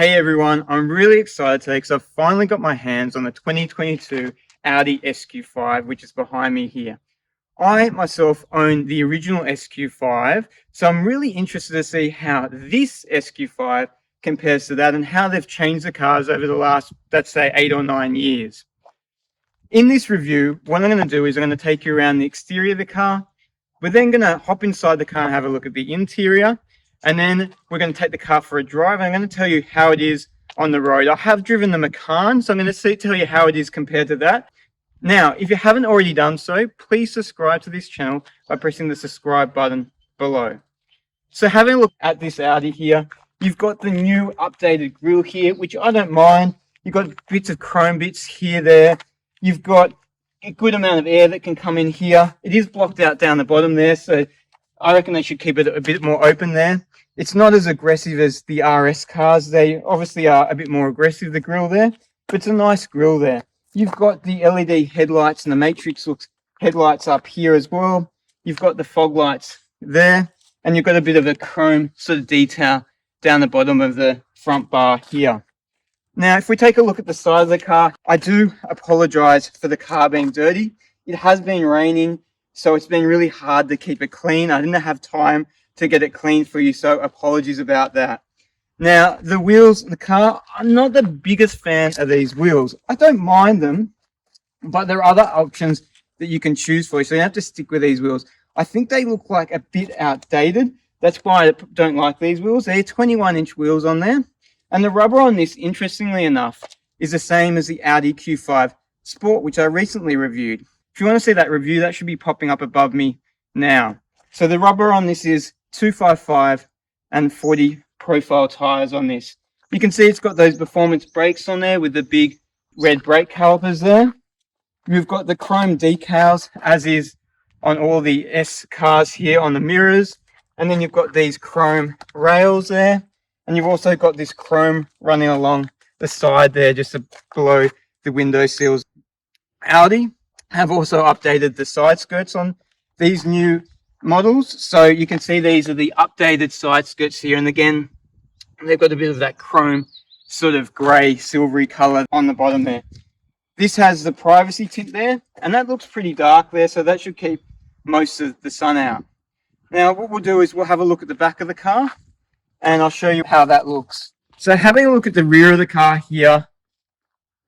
Hey everyone, I'm really excited today because I've finally got my hands on the 2022 Audi SQ5, which is behind me here. I myself own the original SQ5, so I'm really interested to see how this SQ5 compares to that and how they've changed the cars over the last, let's say, 8 or 9 years. In this review, what I'm going to do is I'm going to take you around the exterior of the car. We're then going to hop inside the car and have a look at the interior. And then we're going to take the car for a drive. I'm going to tell you how it is on the road. I have driven the Macan, so I'm going to tell you how it is compared to that. Now, if you haven't already done so, please subscribe to this channel by pressing the subscribe button below. So having a look at this Audi here, you've got the new updated grille here, which I don't mind. You've got bits of chrome bits here, there. You've got a good amount of air that can come in here. It is blocked out down the bottom there, so I reckon they should keep it a bit more open there. It's not as aggressive as the RS cars. They obviously are a bit more aggressive, the grille there, but it's a nice grille there. You've got the LED headlights and the Matrix looks headlights up here as well. You've got the fog lights there, and you've got a bit of a chrome sort of detail down the bottom of the front bar here. Now, if we take a look at the side of the car, I do apologize for the car being dirty. It has been raining, so it's been really hard to keep it clean. I didn't have time to get it clean for you, so apologies about that. Now, the wheels in the car, I'm not the biggest fan of these wheels. I don't mind them, but there are other options that you can choose for, so you have to stick with these wheels. I think they look like a bit outdated. That's why I don't like these wheels. They're 21-inch wheels on there. And the rubber on this, interestingly enough, is the same as the Audi Q5 Sport, which I recently reviewed. If you want to see that review, that should be popping up above me now. So the rubber on this is 255 and 40 profile tires on this. You can see it's got those performance brakes on there with the big red brake calipers there. You've got the chrome decals, as is on all the S cars here on the mirrors. And then you've got these chrome rails there. And you've also got this chrome running along the side there, just below the window sills. Audi have also updated the side skirts on these new models. So you can see these are the updated side skirts here. And again, they've got a bit of that chrome sort of grey, silvery colour on the bottom there. This has the privacy tint there, and that looks pretty dark there, so that should keep most of the sun out. Now, what we'll do is we'll have a look at the back of the car, and I'll show you how that looks. So having a look at the rear of the car here,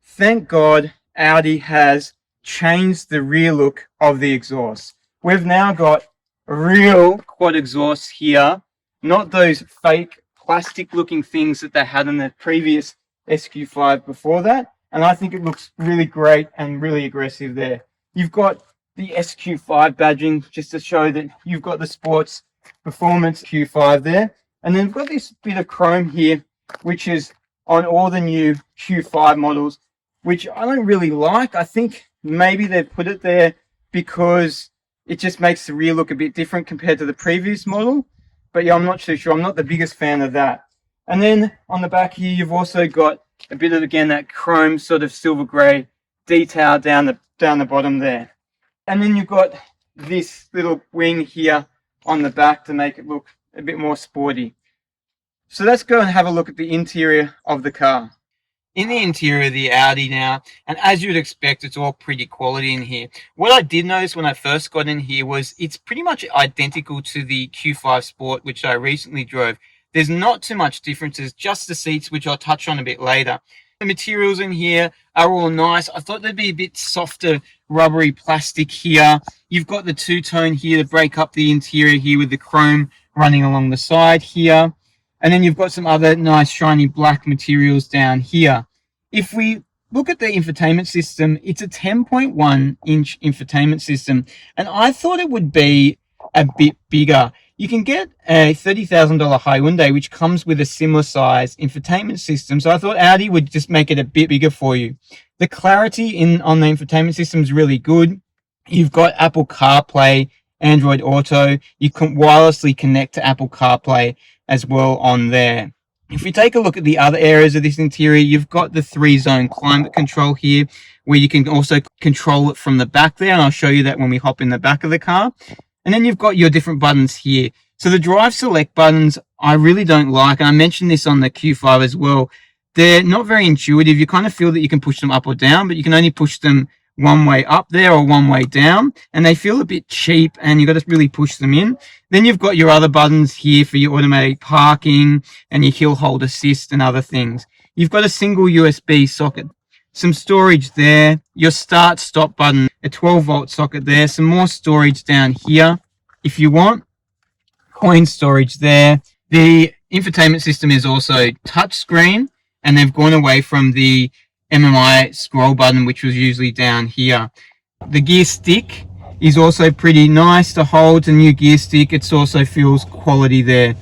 thank God Audi has changed the rear look of the exhaust. We've now got real quad exhausts here, not those fake plastic looking things that they had in the previous SQ5 before that. And I think it looks really great and really aggressive there. You've got the SQ5 badging just to show that you've got the sports performance Q5 there. And then we've got this bit of chrome here, which is on all the new Q5 models, which I don't really like. I think maybe they've put it there because it just makes the rear look a bit different compared to the previous model. But yeah, I'm not too sure. I'm not the biggest fan of that. And then on the back here, you've also got a bit of, again, that chrome sort of silver grey detail down the bottom there. And then you've got this little wing here on the back to make it look a bit more sporty. So let's go and have a look at the interior of the car. In the interior of the Audi now, and as you'd expect, it's all pretty quality in here. What I did notice when I first got in here was it's pretty much identical to the Q5 Sport, which I recently drove. There's not too much differences, just the seats, which I'll touch on a bit later. The materials in here are all nice. I thought they'd be a bit softer, rubbery plastic here. You've got the two-tone here to break up the interior here with the chrome running along the side here. And then you've got some other nice shiny black materials down here. If we look at the infotainment system, it's a 10.1-inch infotainment system. And I thought it would be a bit bigger. You can get a $30,000 Hyundai, which comes with a similar size infotainment system. So I thought Audi would just make it a bit bigger for you. The clarity on the infotainment system is really good. You've got Apple CarPlay, Android Auto. You can wirelessly connect to Apple CarPlay as well on there. If we take a look at the other areas of this interior, you've got the 3-zone climate control here, where you can also control it from the back there. And I'll show you that when we hop in the back of the car. And then you've got your different buttons here. So the drive select buttons I really don't like, and I mentioned this on the Q5 as well, they're not very intuitive. You kind of feel that you can push them up or down, but you can only push them one way up there or one way down, and they feel a bit cheap, and you've got to really push them in. Then you've got your other buttons here for your automatic parking and your hill hold assist and other things. You've got a single USB socket, some storage there, your start stop button, a 12-volt socket there, some more storage down here if you want, coin storage there. The infotainment system is also touchscreen, and they've gone away from the MMI scroll button, which was usually down here. The gear stick is also pretty nice to hold. It's a new gear stick. It also feels quality there.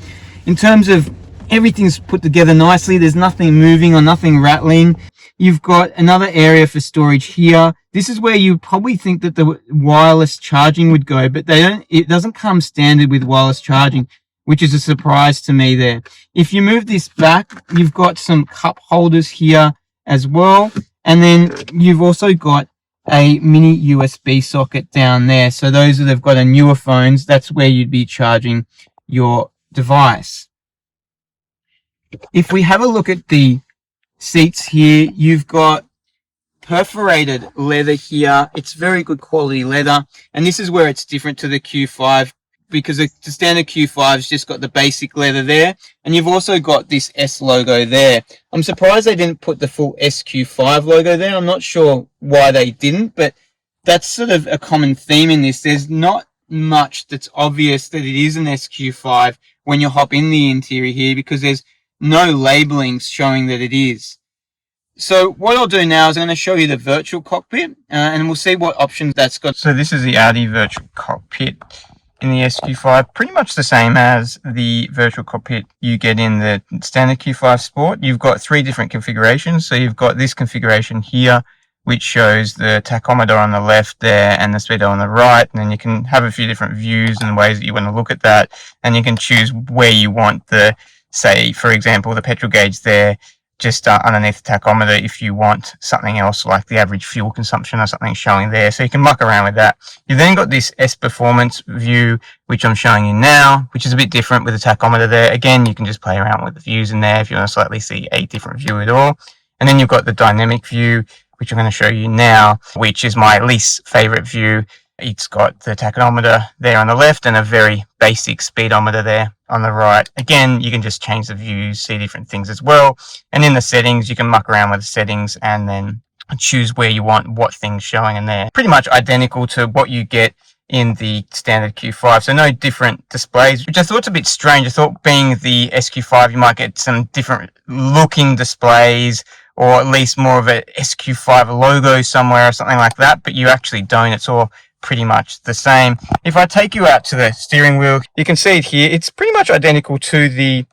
In terms of everything's put together nicely, there's nothing moving or nothing rattling. You've got another area for storage here. This is where you probably think that the wireless charging would go, but it doesn't come standard with wireless charging, which is a surprise to me there. If you move this back, you've got some cup holders here as well. And then you've also got a mini USB socket down there. So those that have got a newer phones, that's where you'd be charging your device. If we have a look at the seats here, you've got perforated leather here. It's very good quality leather. And this is where it's different to the Q5, because the standard Q5's just got the basic leather there, and you've also got this S logo there. I'm surprised they didn't put the full SQ5 logo there. I'm not sure why they didn't, but that's sort of a common theme in this. There's not much that's obvious that it is an SQ5 when you hop in the interior here, because there's no labeling showing that it is. So what I'll do now is I'm going to show you the virtual cockpit, and we'll see what options that's got. So this is the Audi virtual cockpit in the SQ5, pretty much the same as the virtual cockpit you get in the standard Q5 Sport. You've got 3 different configurations. So you've got this configuration here, which shows the tachometer on the left there and the speedo on the right. And then you can have a few different views and ways that you want to look at that. And you can choose where you want the, say, for example, the petrol gauge there, just underneath the tachometer, if you want something else like the average fuel consumption or something showing there. So you can muck around with that. You've then got this S Performance view, which I'm showing you now, which is a bit different with the tachometer there. Again, you can just play around with the views in there if you want to slightly see a different view at all. And then you've got the dynamic view, which I'm going to show you now, which is my least favorite view. It's got the tachometer there on the left and a very basic speedometer there on the right. Again, you can just change the views, see different things as well. And in the settings, you can muck around with the settings and then choose where you want what things showing in there. Pretty much identical to what you get in the standard Q5. So no different displays, which I thought's a bit strange. I thought being the SQ5, you might get some different looking displays, or at least more of a SQ5 logo somewhere or something like that, but you actually don't. It's all pretty much the same. If I take you out to the steering wheel, you can see it here. It's pretty much identical to the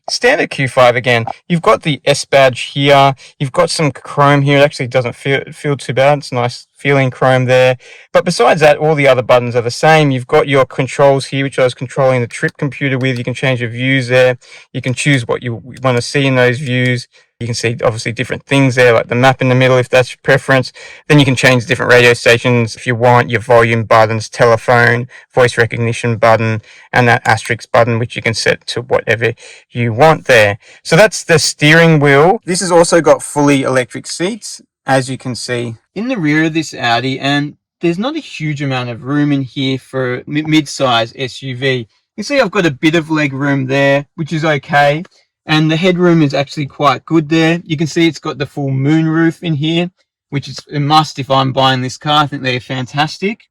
standard Q5 again. You've got the S badge here. You've got some chrome here. It actually doesn't feel too bad. It's nice feeling chrome there. But besides that, all the other buttons are the same. You've got your controls here, which I was controlling the trip computer with. You can change your views there. You can choose what you want to see in those views. You can see obviously different things there, like the map in the middle if that's your preference. Then you can change different radio stations if you want, your volume buttons, telephone, voice recognition button, and that asterisk button, which you can set to whatever you want there. So that's the steering wheel. This has also got fully electric seats, as you can see in the rear of this Audi, and there's not a huge amount of room in here for mid-size SUV. You can see I've got a bit of leg room there, which is okay. And the headroom is actually quite good there. You can see it's got the full moonroof in here, which is a must if I'm buying this car. I think they're fantastic.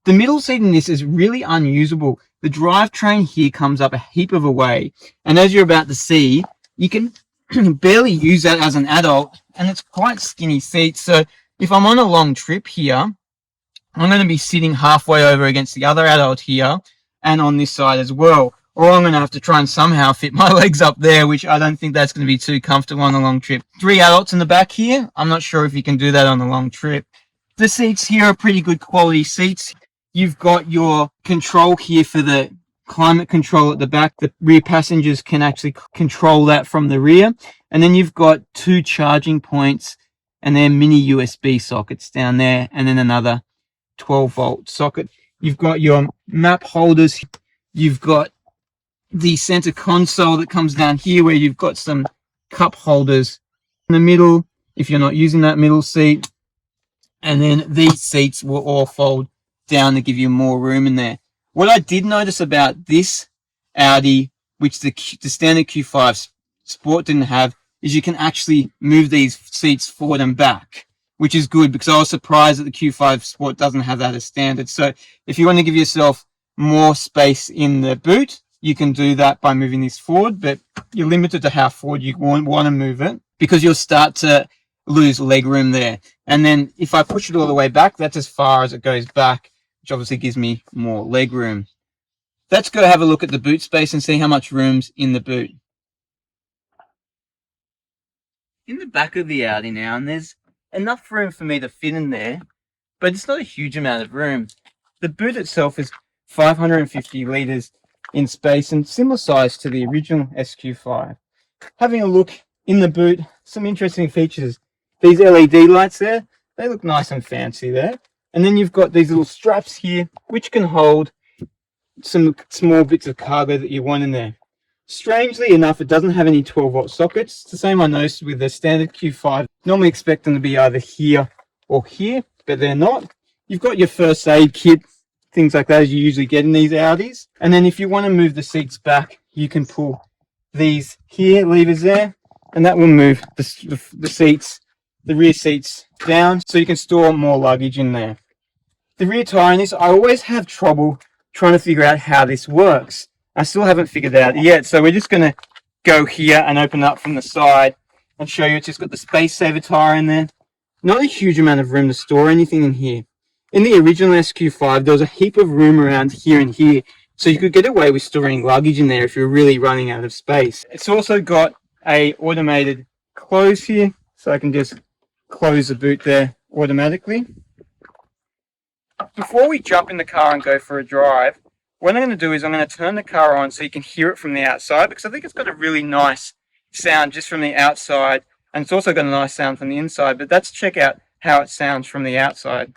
The middle seat in this is really unusable. The drivetrain here comes up a heap of a way. And as you're about to see, you can barely use that as an adult. And it's quite skinny seats. So if I'm on a long trip here, I'm going to be sitting halfway over against the other adult here and on this side as well. Or I'm going to have to try and somehow fit my legs up there, which I don't think that's going to be too comfortable on a long trip. 3 adults in the back here. I'm not sure if you can do that on a long trip. The seats here are pretty good quality seats. You've got your control here for the climate control at the back. The rear passengers can actually control that from the rear. And then you've got 2 charging points and they're mini USB sockets down there. And then another 12-volt socket. You've got your map holders. You've got the center console that comes down here, where you've got some cup holders in the middle if you're not using that middle seat. And then these seats will all fold down to give you more room in there. What I did notice about this Audi, which the standard Q5 Sport didn't have, is you can actually move these seats forward and back, which is good, because I was surprised that the Q5 Sport doesn't have that as standard. So if you want to give yourself more space in the boot, you can do that by moving this forward, but you're limited to how forward you want to move it, because you'll start to lose leg room there. And then if I push it all the way back, that's as far as it goes back, which obviously gives me more leg room. Let's go have a look at the boot space and see how much room's in the boot. In the back of the Audi now, and there's enough room for me to fit in there, but it's not a huge amount of room. The boot itself is 550 litres in space and similar size to the original SQ5. Having a look in the boot, some interesting features. These LED lights there, they look nice and fancy there. And then you've got these little straps here, which can hold some small bits of cargo that you want in there. Strangely enough, it doesn't have any 12-volt sockets. It's the same I noticed with the standard Q5. Normally expect them to be either here or here, but they're not. You've got your first aid kit, things like that, as you usually get in these Audis. And then if you want to move the seats back, you can pull these here levers there, and that will move the seats, the rear seats down, so you can store more luggage in there. The rear tire in this, I always have trouble trying to figure out how this works. I still haven't figured it out yet, so we're just going to go here and open it up from the side and show you. It's just got the space saver tire in there. Not a huge amount of room to store anything in here. In the original SQ5, there was a heap of room around here and here, so you could get away with storing luggage in there if you're really running out of space. It's also got a automated close here, so I can just close the boot there automatically. Before we jump in the car and go for a drive, what I'm going to do is I'm going to turn the car on so you can hear it from the outside, because I think it's got a really nice sound just from the outside, and it's also got a nice sound from the inside. But let's check out how it sounds from the outside.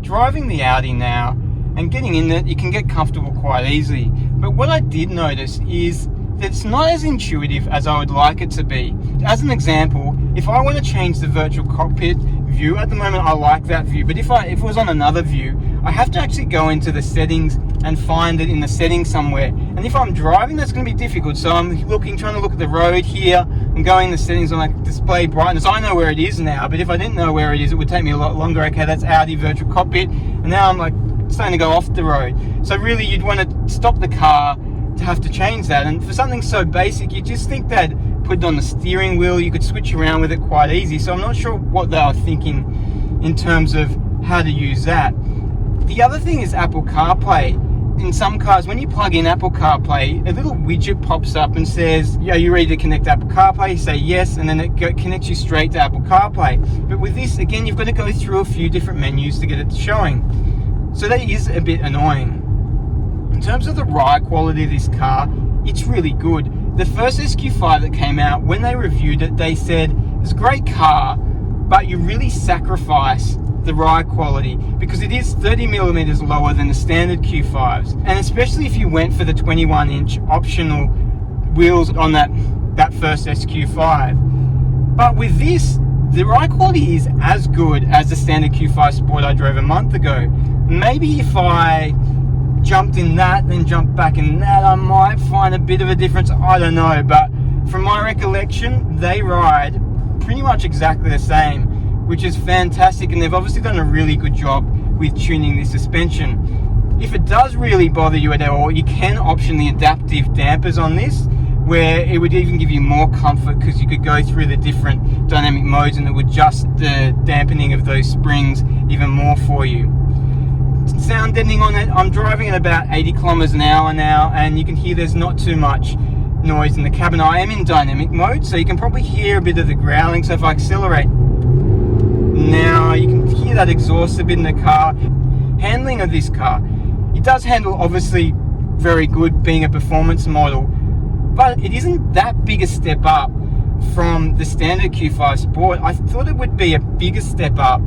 Driving the Audi now and getting in it, you can get comfortable quite easily. But what I did notice is that it's not as intuitive as I would like it to be. As an example, if I want to change the virtual cockpit view, at the moment I like that view, but if it was on another view, I have to actually go into the settings and find it in the settings somewhere. And if I'm driving, that's going to be difficult. So I'm trying to look at the road here. I'm going in the settings on like display brightness. I know where it is now, but if I didn't know where it is, it would take me a lot longer. Okay, that's Audi virtual cockpit, and now I'm like starting to go off the road. So really, you'd want to stop the car to have to change that. And for something so basic, you just think that put it on the steering wheel, you could switch around with it quite easy. So I'm not sure what they were thinking in terms of how to use that. The other thing is Apple CarPlay. In some cars, when you plug in Apple CarPlay, a little widget pops up and says, are you ready to connect to Apple CarPlay? You say yes, and then it connects you straight to Apple CarPlay. But with this, again, you've got to go through a few different menus to get it showing. So that is a bit annoying. In terms of the ride quality of this car, it's really good. The first SQ5 that came out, when they reviewed it, they said, it's a great car, but you really sacrifice the ride quality because it is 30 millimeters lower than the standard Q5s, and especially if you went for the 21-inch optional wheels on that first SQ5. But with this, the ride quality is as good as the standard Q5 Sport I drove a month ago. Maybe if I jumped in that, then jumped back in that, I might find a bit of a difference. I don't know, but from my recollection, they ride pretty much exactly the same, which is fantastic, and they've obviously done a really good job with tuning the suspension. If it does really bother you at all, you can option the adaptive dampers on this, where it would even give you more comfort because you could go through the different dynamic modes and it would adjust the dampening of those springs even more for you. Sound deadening on it, I'm driving at about 80 kilometers an hour now, and you can hear there's not too much noise in the cabin. I am in dynamic mode, so you can probably hear a bit of the growling. So if I accelerate now, you can hear that exhaust a bit in the car. Handling of this car, It does handle obviously very good being a performance model, but it isn't that big a step up from the standard Q5 Sport. I thought it would be a bigger step up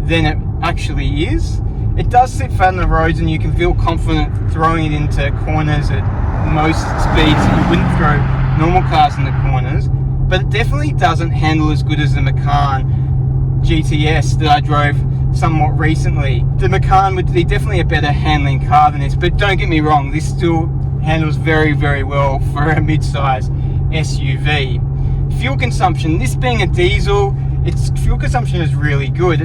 than it actually is. It does sit flat on the roads and you can feel confident throwing it into corners at most speeds. You wouldn't throw normal cars in the corners, but it definitely doesn't handle as good as the Macan GTS that I drove somewhat recently. The Macan would be definitely a better handling car than this, but don't get me wrong, this still handles very, very well for a mid-size SUV. Fuel consumption, this being a diesel, its fuel consumption is really good.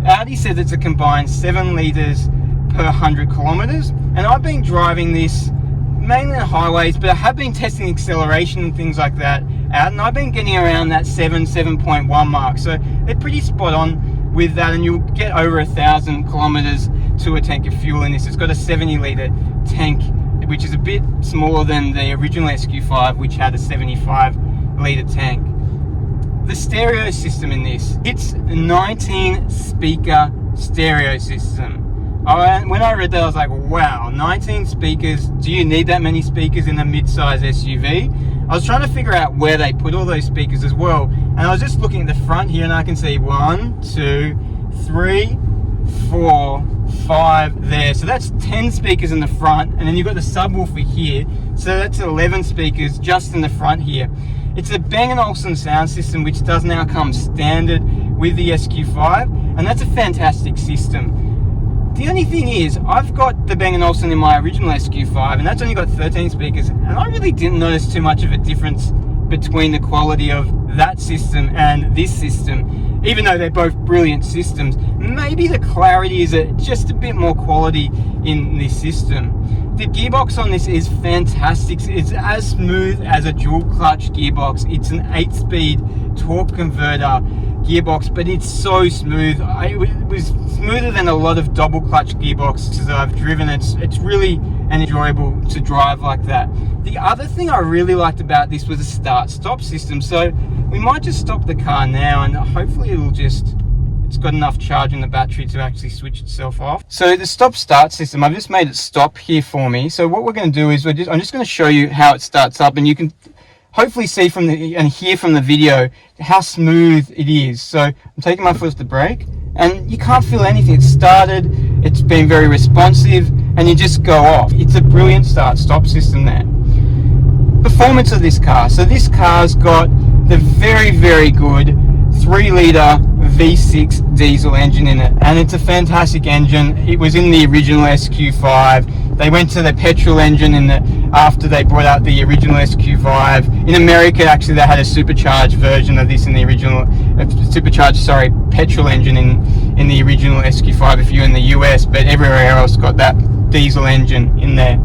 Audi says it's a combined 7 litres per 100 kilometres, and I've been driving this mainly on highways, but I have been testing acceleration and things like that out, and I've been getting around that 7.1 mark, so they're pretty spot on with that, and you'll get over 1,000 kilometres to a tank of fuel in this. It's got a 70 litre tank, which is a bit smaller than the original SQ5, which had a 75 litre tank. The stereo system in this, it's a 19 speaker stereo system. When I read that, I was like, wow, 19 speakers, do you need that many speakers in a mid-size SUV? I was trying to figure out where they put all those speakers as well, and I was just looking at the front here and I can see 1, 2, 3, 4, 5 there, so that's 10 speakers in the front, and then you've got the subwoofer here, so that's 11 speakers just in the front here. It's a Bang & Olufsen sound system, which does now come standard with the SQ5, and that's a fantastic system. The only thing is, I've got the Bang & Olufsen in my original SQ5, and that's only got 13 speakers, and I really didn't notice too much of a difference between the quality of that system and this system, even though they're both brilliant systems. Maybe the clarity is just a bit more quality in this system. The gearbox on this is fantastic. It's as smooth as a dual clutch gearbox. It's an 8-speed torque converter gearbox, but it's so smooth. It was smoother than a lot of double clutch gearboxes that I've driven. It's really enjoyable to drive like that. The other thing I really liked about this was the start-stop system. So we might just stop the car now, and hopefully it's got enough charge in the battery to actually switch itself off. So the stop-start system, I've just made it stop here for me. So what we're going to do is I'm just going to show you how it starts up, and you can hopefully see and hear from the video how smooth it is. So I'm taking my foot off the brake, and you can't feel anything. It's started, it's been very responsive, and you just go off. It's a brilliant start-stop system there. Performance of this car. So this car's got the very, very good 3-litre V6 diesel engine in it, and it's a fantastic engine. It was in the original SQ5. They went to the petrol engine after they brought out the original SQ5. In America, actually, they had a supercharged version of this in the original petrol engine in the original SQ5 if you're in the US, but everywhere else got that diesel engine in there.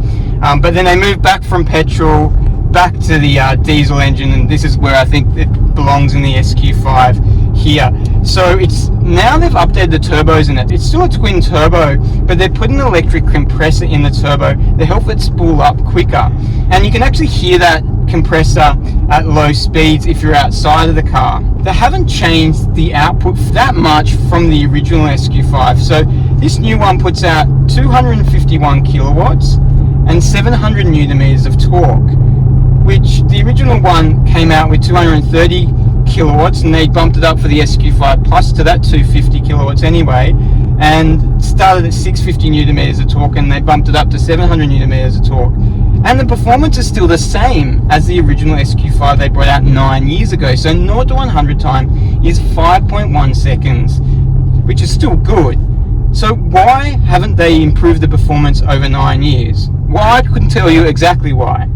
But then they moved back from petrol back to the diesel engine, and this is where I think it belongs in the SQ5 here. So now they've updated the turbos in it. It's still a twin turbo, but they're putting an electric compressor in the turbo to help it spool up quicker, and you can actually hear that compressor at low speeds if you're outside of the car. They haven't changed the output that much from the original SQ5, so this new one puts out 251 kilowatts and 700 newton meters of torque, which the original one came out with 230 kilowatts, and they bumped it up for the SQ5 Plus to that 250 kilowatts anyway, and started at 650 newton meters of torque, and they bumped it up to 700 newton meters of torque. And the performance is still the same as the original SQ5 they brought out 9 years ago. So 0 to 100 time is 5.1 seconds, which is still good. So why haven't they improved the performance over 9 years? Well, I couldn't tell you exactly why.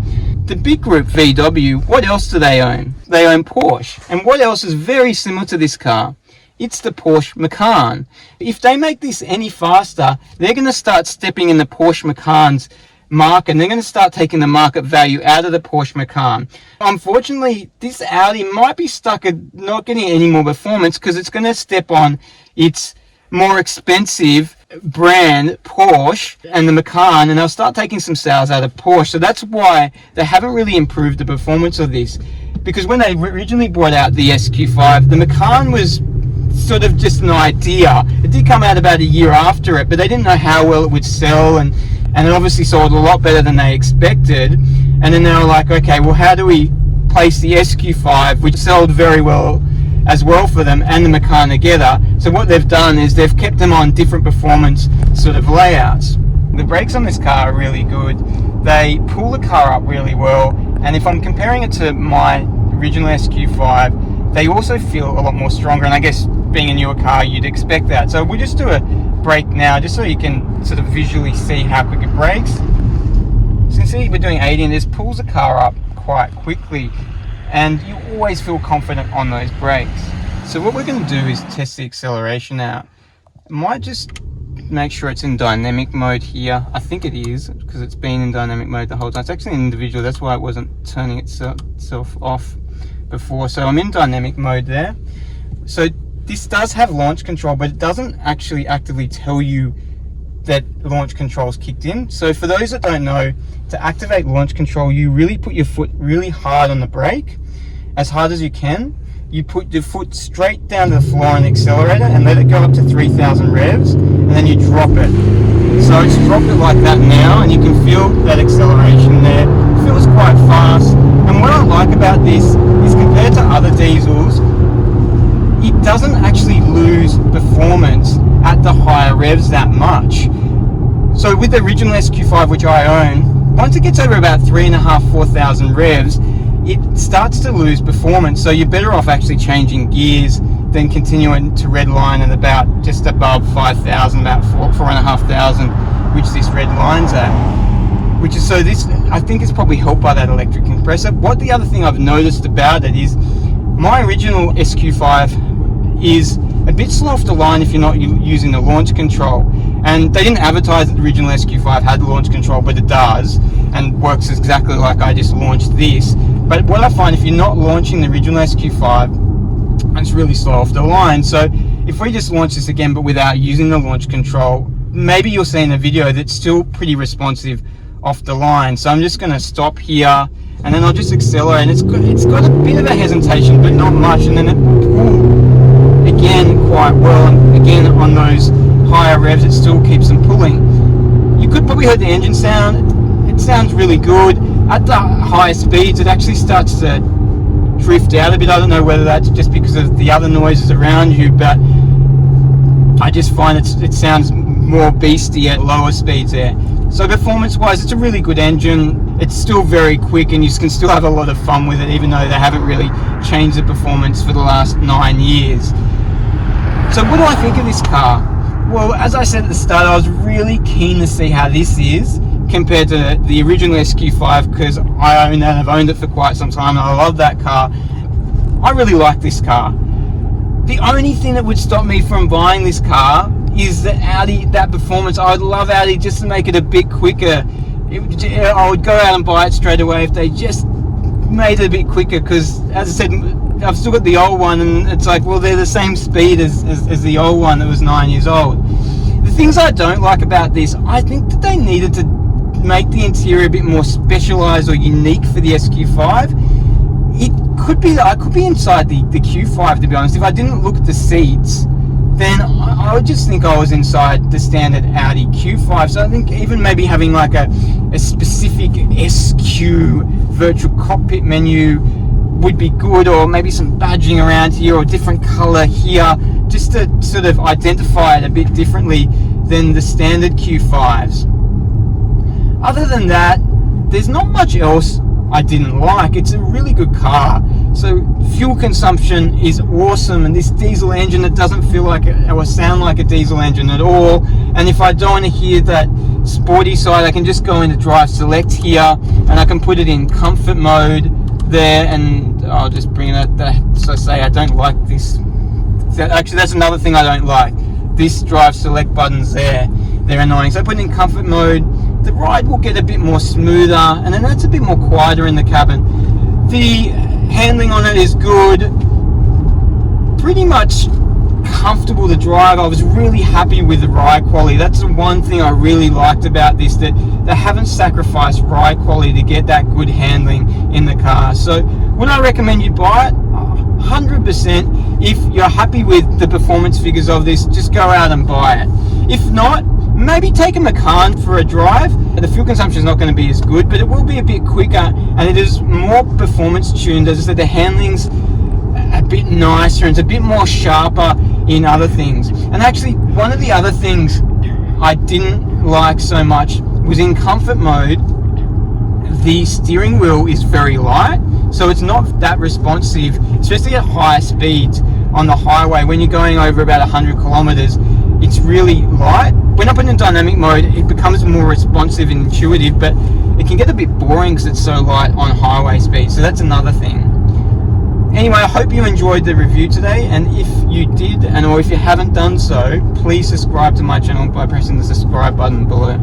The big group VW, what else do they own? They own Porsche. And what else is very similar to this car? It's the Porsche Macan. If they make this any faster, they're going to start stepping in the Porsche Macan's market, and they're going to start taking the market value out of the Porsche Macan. Unfortunately, this Audi might be stuck at not getting any more performance because it's going to step on its more expensive brand Porsche and the Macan, and they'll start taking some sales out of Porsche. So that's why they haven't really improved the performance of this, because when they originally brought out the SQ5, the Macan was sort of just an idea. It did come out about a year after it, but they didn't know how well it would sell, and it obviously sold a lot better than they expected. And then they were like, okay, well, how do we place the SQ5, which sold very well as well for them, and the Macan together? So what they've done is they've kept them on different performance sort of layouts. The brakes on this car are really good. They pull the car up really well, and if I'm comparing it to my original SQ5, they also feel a lot more stronger, and I guess being a newer car, you'd expect that. So we'll just do a brake now, just so you can sort of visually see how quick it brakes. So you can see we're doing 80, and this pulls the car up quite quickly, and you always feel confident on those brakes. So what we're going to do is test the acceleration out. I might just make sure it's in dynamic mode here. I think it is, because it's been in dynamic mode the whole time. It's actually in individual, that's why it wasn't turning itself off before. So I'm in dynamic mode there. So this does have launch control, but it doesn't actually actively tell you that launch control's kicked in. So for those that don't know, to activate launch control, you really put your foot really hard on the brake, as hard as you can. You put your foot straight down to the floor on the accelerator and let it go up to 3,000 revs, and then you drop it. So it's dropped it like that now, and you can feel that acceleration there. It feels quite fast. And what I like about this is, compared to other diesels, it doesn't actually lose performance at the higher revs that much. So with the original SQ5, which I own, once it gets over about 3,500 to 4,000 revs, it starts to lose performance. So you're better off actually changing gears than continuing to redline at about just above 5,000, about 4,500, which this red line's at. Which is, so this, I think, is probably helped by that electric compressor. What the other thing I've noticed about it is, my original SQ5 is a bit slow off the line if you're not using the launch control. And they didn't advertise that the original SQ5 had the launch control, but it does, and works exactly like I just launched this. But what I find, if you're not launching the original SQ5, it's really slow off the line. So if we just launch this again, but without using the launch control, maybe you'll see in the video that's still pretty responsive off the line. So I'm just going to stop here, and then I'll just accelerate. And it's got a bit of a hesitation, but not much. And then it, again, quite well. And again, on those higher revs, it still keeps them pulling. You could probably hear the engine sound. It sounds really good. At the higher speeds, it actually starts to drift out a bit. I don't know whether that's just because of the other noises around you, but I just find it sounds more beastie at lower speeds there. So performance wise, it's a really good engine. It's still very quick, and you can still have a lot of fun with it, even though they haven't really changed the performance for the last 9 years. So what do I think of this car? Well, as I said at the start, I was really keen to see how this is compared to the original SQ5, because I own that, I've owned it for quite some time, and I love that car. I really like this car. The only thing that would stop me from buying this car is the Audi, that performance. I would love Audi just to make it a bit quicker. I would go out and buy it straight away if they just made it a bit quicker, because as I said, I've still got the old one, and it's like, well, they're the same speed as the old one that was 9 years old. The things I don't like about this, I think that they needed to make the interior a bit more specialized or unique for the SQ5. It could be that I could be inside the Q5, to be honest. If I didn't look at the seats, then I would just think I was inside the standard Audi Q5. So I think even maybe having like a specific SQ virtual cockpit menu would be good, or maybe some badging around here or a different color here, just to sort of identify it a bit differently than the standard Q5s. Other than that, there's not much else I didn't like. It's a really good car. So fuel consumption is awesome, and this diesel engine, it doesn't feel like it or sound like a diesel engine at all. And if I don't want to hear that sporty side, I can just go into drive select here, and I can put it in comfort mode there, and I'll just bring it at that. So say I don't like this. Actually, that's another thing I don't like. This drive select buttons there, they're annoying. So I put it in comfort mode. The ride will get a bit more smoother, and then that's a bit more quieter in the cabin. The handling on it is good, pretty much comfortable to drive. I was really happy with the ride quality. That's the one thing I really liked about this, that they haven't sacrificed ride quality to get that good handling in the car. So would I recommend you buy it? 100%. If you're happy with the performance figures of this, just go out and buy it. If not, maybe take a Macan for a drive. The fuel consumption is not going to be as good, but it will be a bit quicker, and it is more performance tuned. As I said, the handling's a bit nicer and it's a bit more sharper in other things. And actually, one of the other things I didn't like so much was in comfort mode, the steering wheel is very light, so it's not that responsive, especially at higher speeds on the highway. When you're going over about 100 kilometers, it's really light. When I put it in dynamic mode, it becomes more responsive and intuitive, but it can get a bit boring because it's so light on highway speed, so that's another thing. Anyway, I hope you enjoyed the review today, and if you did, or if you haven't done so, please subscribe to my channel by pressing the subscribe button below.